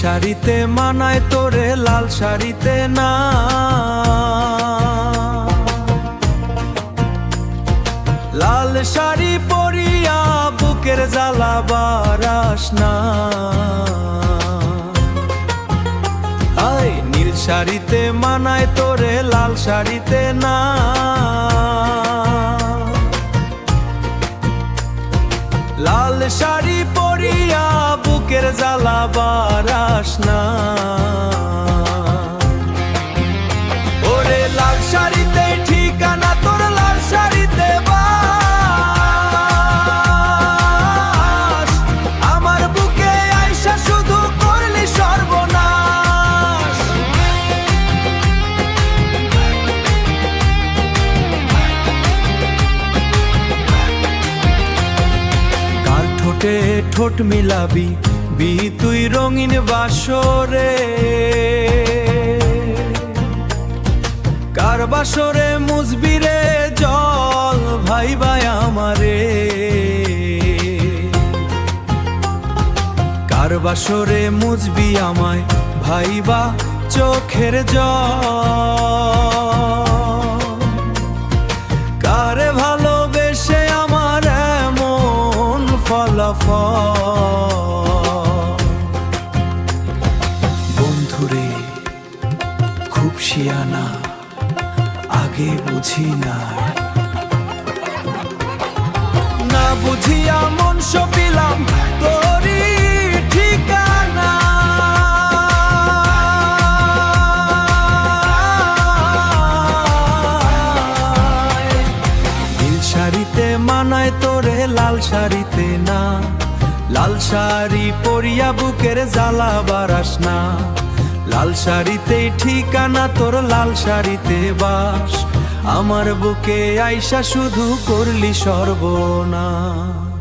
শাড়িতে মানায় তোরে লাল শাড়িতে না। লাল শাড়ি পরিয়া বুকের জ্বালা বারাস না। নীল শাড়িতে মানায় তোরে লাল শাড়িতে না। লাল শাড়ি পরিয়া বুকের জ্বালা বারাস না। ওরে লাল শাড়িতে ঠিকানা তোর লাল শাড়িতে বাস। আমার বুকে আইসা শুধু করলি সর্বনাশ। কার ঠোঁটে ঠোঁট মিলাবি তুই রঙিন বাসরে। কার বাসরে মুজবি রে জল ভাইবা আমারে। কার বাসরে মুজবি আমায় ভাইবা চোখের জল। কারে ভালোবেসে আমার এমন ফলাফল। বন্ধুরে খুব শিয়ানা আগে বুঝি না। না বুঝিয়া মন সপিলাম তোরি ঠিকানা। নীল শাড়িতে মানায় তোরে লাল শাড়িতে না। লাল শাড়ি পরিয়া বুকের জ্বালা বারাস না। লাল শাড়িতে ঠিকানা তোর লাল শাড়িতে বাস। আমার বুকে আইসা শুধু করলি সর্বনাশ।